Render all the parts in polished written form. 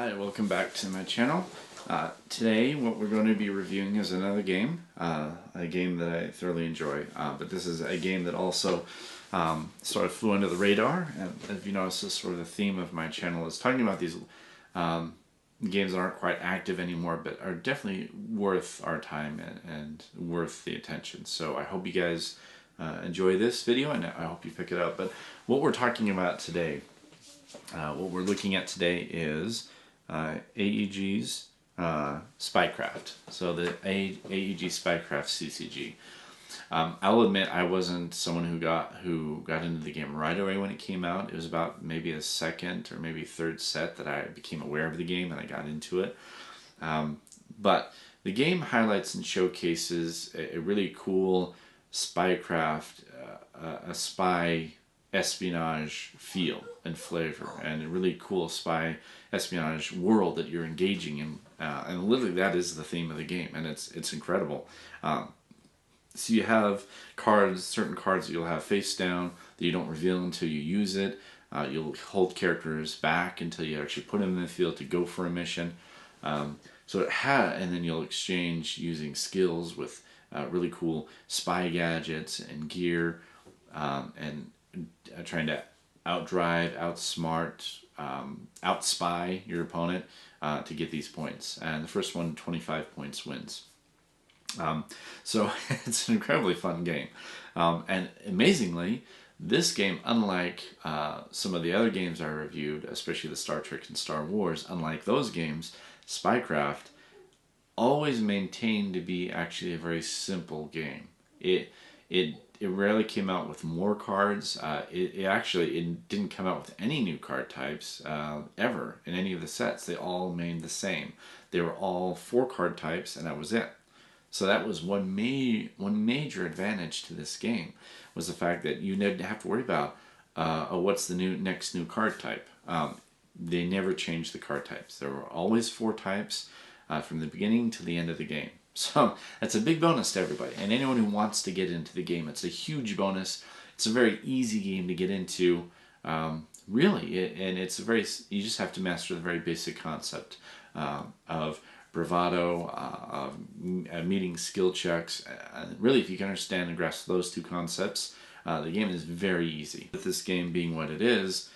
Hi, welcome back to my channel. Today what we're going to be reviewing is another game, a game that I thoroughly enjoy, but this is a game that also sort of flew under the radar, and if you notice, this sort of the theme of my channel is talking about these games that aren't quite active anymore, but are definitely worth our time and worth the attention. So I hope you guys enjoy this video, and I hope you pick it up. But what we're talking about today, what we're looking at today is AEG's Spycraft. So the AEG Spycraft CCG. I'll admit I wasn't someone who got into the game right away when it came out. It was about maybe a second or maybe third set that I became aware of the game and I got into it. But the game highlights and showcases a really cool spycraft, a spy espionage feel and flavor, and a really cool spy espionage world that you're engaging in, and literally that is the theme of the game, and it's incredible. So you have cards, certain cards that you'll have face down that you don't reveal until you use it. You'll hold characters back until you actually put them in the field to go for a mission. And then you'll exchange using skills with really cool spy gadgets and gear, and trying to outdrive, outsmart, outspy your opponent to get these points. And the first one, 25 points, wins. So it's an incredibly fun game. And amazingly, this game, unlike some of the other games I reviewed, especially the Star Trek and Star Wars, unlike those games, Spycraft always maintained to be actually a very simple game. It rarely came out with more cards. It didn't come out with any new card types ever in any of the sets. They all remained the same. They were all 4 card types, and that was it. So that was one major advantage to this game, was the fact that you didn't have to worry about what's the next new card type. They never changed the card types. There were always 4 types from the beginning to the end of the game. So that's a big bonus to everybody, and anyone who wants to get into the game, it's a huge bonus. It's a very easy game to get into, really, and you just have to master the very basic concept of bravado, of meeting skill checks. Really, if you can understand and grasp those 2 concepts, the game is very easy. With this game being what it is,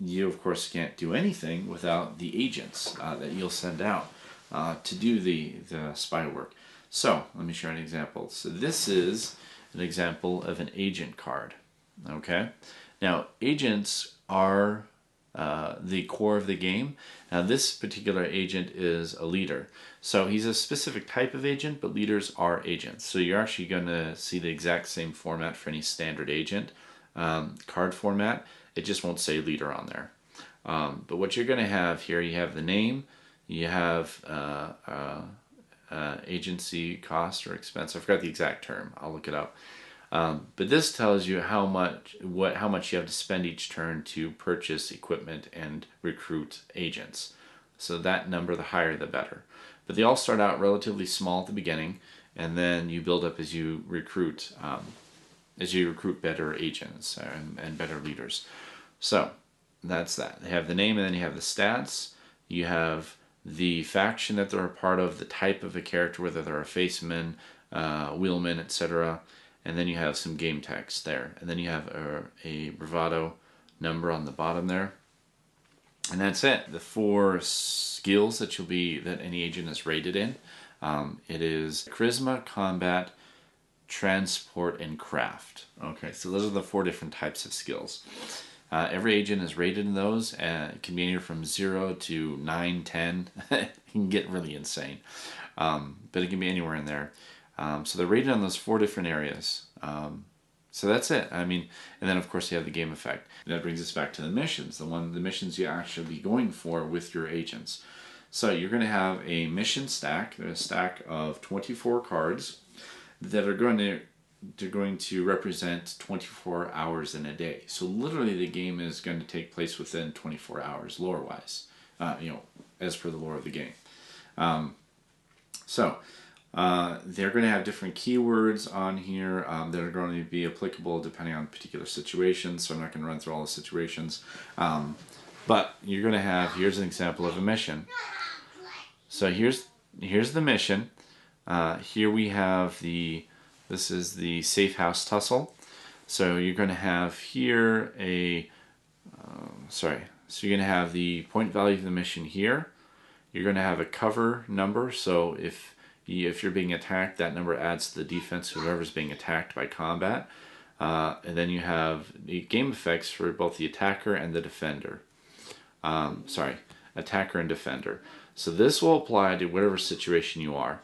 you of course can't do anything without the agents that you'll send out to do the spy work. So let me show you an example. So this is an example of an agent card. Okay, now agents are the core of the game. Now this particular agent is a leader. So he's a specific type of agent, but leaders are agents. So you're actually going to see the exact same format for any standard agent card format. It just won't say leader on there. But what you're going to have here, you have the name, you have agency cost or expense. I forgot the exact term. I'll look it up. But this tells you how much you have to spend each turn to purchase equipment and recruit agents. So that number, the higher the better. But they all start out relatively small at the beginning, and then you build up as you recruit better agents and better leaders. So that's that. They have the name, and then you have the stats. You have the faction that they're a part of, the type of a character, whether they're a faceman, wheelman, etc. And then you have some game text there. And then you have a bravado number on the bottom there. And that's it. The 4 skills that any agent is rated in. It is charisma, combat, transport, and craft. Okay, so those are the 4 different types of skills. Every agent is rated in those. It can be anywhere from 0 to 9, 10. It can get really insane. But it can be anywhere in there. So they're rated on those 4 different areas. So that's it. I mean, and then of course you have the game effect. And that brings us back to the missions. The missions you actually be going for with your agents. So you're going to have a mission stack, a stack of 24 cards that are going to represent 24 hours in a day. So literally the game is going to take place within 24 hours, lore-wise, as per the lore of the game. They're going to have different keywords on here that are going to be applicable depending on particular situations, so I'm not going to run through all the situations. But you're going to have, here's an example of a mission. So here's the mission. Here we have this is the safe house tussle. So you're going to have here so you're going to have the point value of the mission here. You're going to have a cover number, so if you're being attacked, that number adds to the defense of whoever's being attacked by combat. And then you have the game effects for both the attacker and the defender. Attacker and defender. So this will apply to whatever situation you are.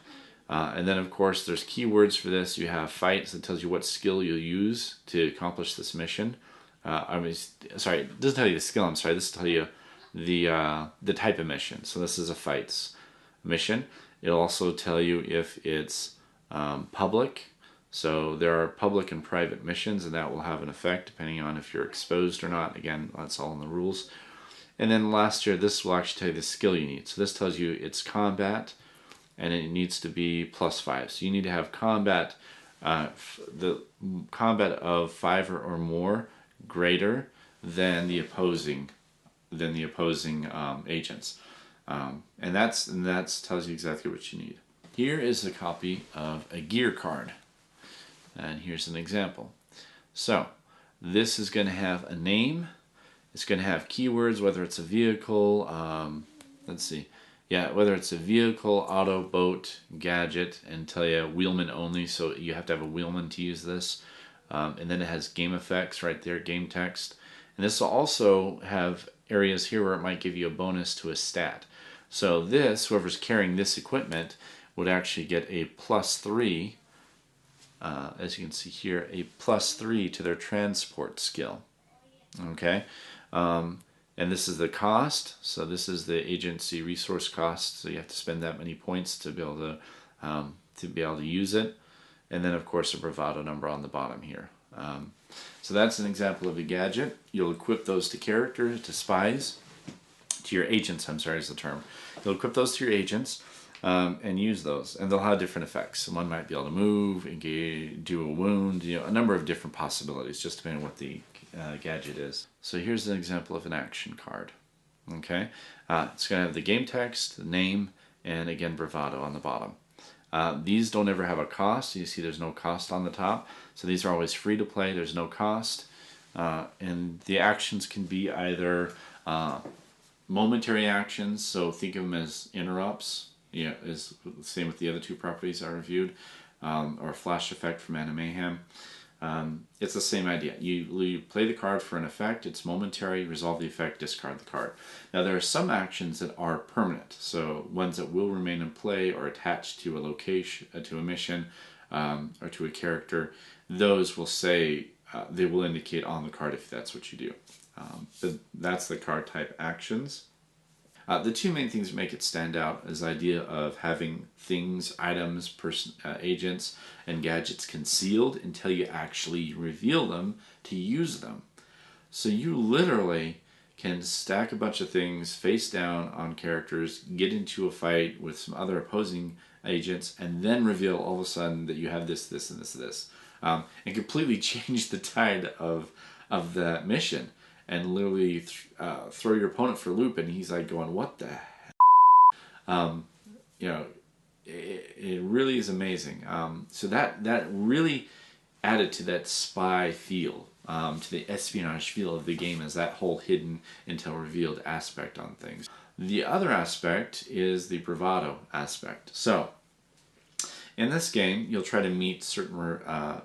And then of course there's keywords for this. You have fights that tells you what skill you'll use to accomplish this mission. It doesn't tell you the skill, this will tell you the type of mission. So this is a fights mission. It'll also tell you if it's public. So there are public and private missions, and that will have an effect depending on if you're exposed or not. Again, that's all in the rules. And then last year, this will actually tell you the skill you need. So this tells you it's combat, and it needs to be +5. So you need to have combat, the combat of 5 or more greater than the opposing agents, and that's tells you exactly what you need. Here is a copy of a gear card, and here's an example. So this is going to have a name. It's going to have keywords, whether it's a vehicle. Whether it's a vehicle, auto, boat, gadget, and tell you wheelman only. So you have to have a wheelman to use this. And then it has game effects right there, game text. And this will also have areas here where it might give you a bonus to a stat. So this, whoever's carrying this equipment, would actually get a +3, as you can see here, a +3 to their transport skill. Okay, and this is the cost. So this is the agency resource cost. So you have to spend that many points to be able to use it. And then of course a bravado number on the bottom here. So that's an example of a gadget. You'll equip those to characters, to spies, to your agents, is the term. You'll equip those to your agents and use those, and they'll have different effects. One might be able to move, engage, do a wound, a number of different possibilities, just depending on what the gadget is. So here's an example of an action card. Okay, it's going to have the game text, the name, and again bravado on the bottom. These don't ever have a cost. You see there's no cost on the top. So these are always free to play. There's no cost. And the actions can be either momentary actions. So think of them as interrupts. Is the same with the other two properties I reviewed. Or a flash effect from Mana Mayhem. It's the same idea. You play the card for an effect, it's momentary, resolve the effect, discard the card. Now there are some actions that are permanent, so ones that will remain in play or attached to a location, to a mission, or to a character. Those will say, they will indicate on the card if that's what you do. But that's the card type actions. The two main things that make it stand out is the idea of having things, items, agents, and gadgets concealed until you actually reveal them to use them. So you literally can stack a bunch of things face down on characters, get into a fight with some other opposing agents, and then reveal all of a sudden that you have this, this, and this, and completely change the tide of that mission. And literally throw your opponent for a loop, and he's like going, "What the hell?" It really is amazing. So that really added to that spy feel, to the espionage feel of the game, as that whole hidden until revealed aspect on things. The other aspect is the bravado aspect. So in this game, you'll try to meet certain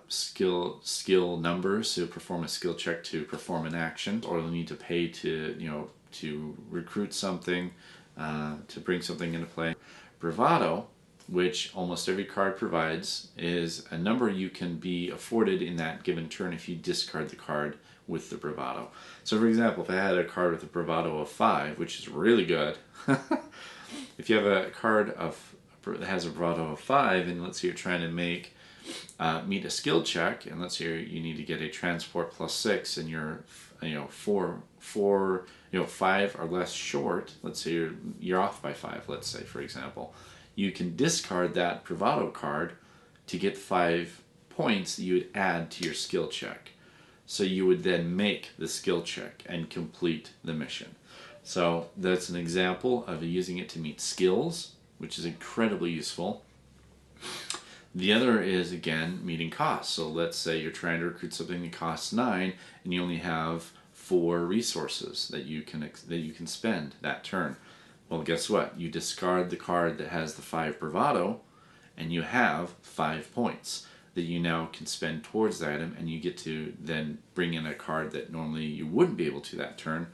skill numbers to perform a skill check to perform an action, or you'll need to pay to recruit something, to bring something into play. Bravado, which almost every card provides, is a number you can be afforded in that given turn if you discard the card with the bravado. So for example, if I had a card with a bravado of 5, which is really good, if you have a card that has a bravado of 5, and let's say you're trying to meet a skill check, and let's say you need to get a transport +6, and you're 5 or less short. Let's say you're off by 5. Let's say, for example, you can discard that bravado card to get 5 points that you would add to your skill check. So you would then make the skill check and complete the mission. So that's an example of using it to meet skills, which is incredibly useful. The other is, again, meeting costs. So let's say you're trying to recruit something that costs 9 and you only have 4 resources that you can spend that turn. Well, guess what? You discard the card that has the 5 bravado and you have 5 points that you now can spend towards the item, and you get to then bring in a card that normally you wouldn't be able to that turn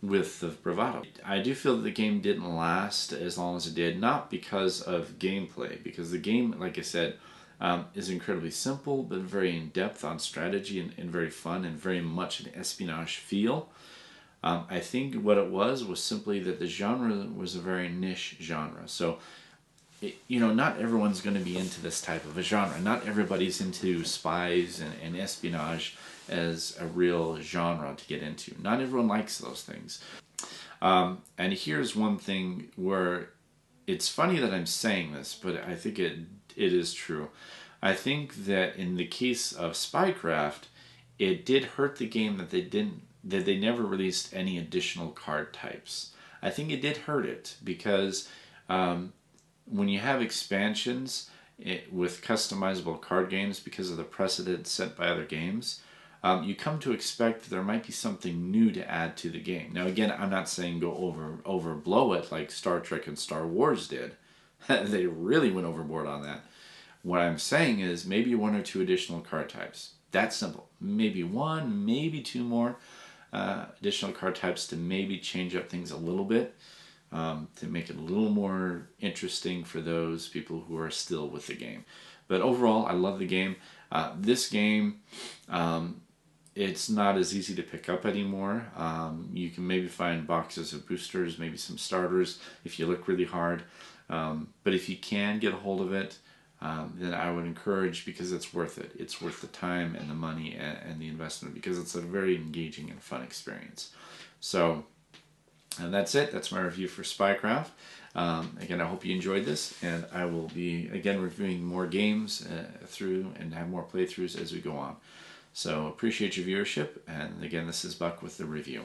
with the bravado. I do feel that the game didn't last as long as it did, not because of gameplay, because the game, like I said, is incredibly simple but very in-depth on strategy and very fun and very much an espionage feel. I think what it was simply that the genre was a very niche genre. So not everyone's going to be into this type of a genre. Not everybody's into spies and espionage as a real genre to get into. Not everyone likes those things. And here's one thing where it's funny that I'm saying this, but I think it is true. I think that in the case of Spycraft, it did hurt the game that they never released any additional card types. I think it did hurt it because when you have expansions with customizable card games, because of the precedent set by other games, you come to expect that there might be something new to add to the game. Now, again, I'm not saying go overblow it like Star Trek and Star Wars did. They really went overboard on that. What I'm saying is maybe 1 or 2 additional card types. That's simple. Maybe 1, maybe 2 more additional card types to maybe change up things a little bit. To make it a little more interesting for those people who are still with the game. But overall, I love the game. This game, it's not as easy to pick up anymore. You can maybe find boxes of boosters, maybe some starters if you look really hard. But if you can get a hold of it, then I would encourage, because it's worth it. It's worth the time and the money and the investment, because it's a very engaging and fun experience. So, and that's it. That's my review for Spycraft. Again, I hope you enjoyed this, and I will be, again, reviewing more games through and have more playthroughs as we go on. So, appreciate your viewership, and again, this is Buck with the review.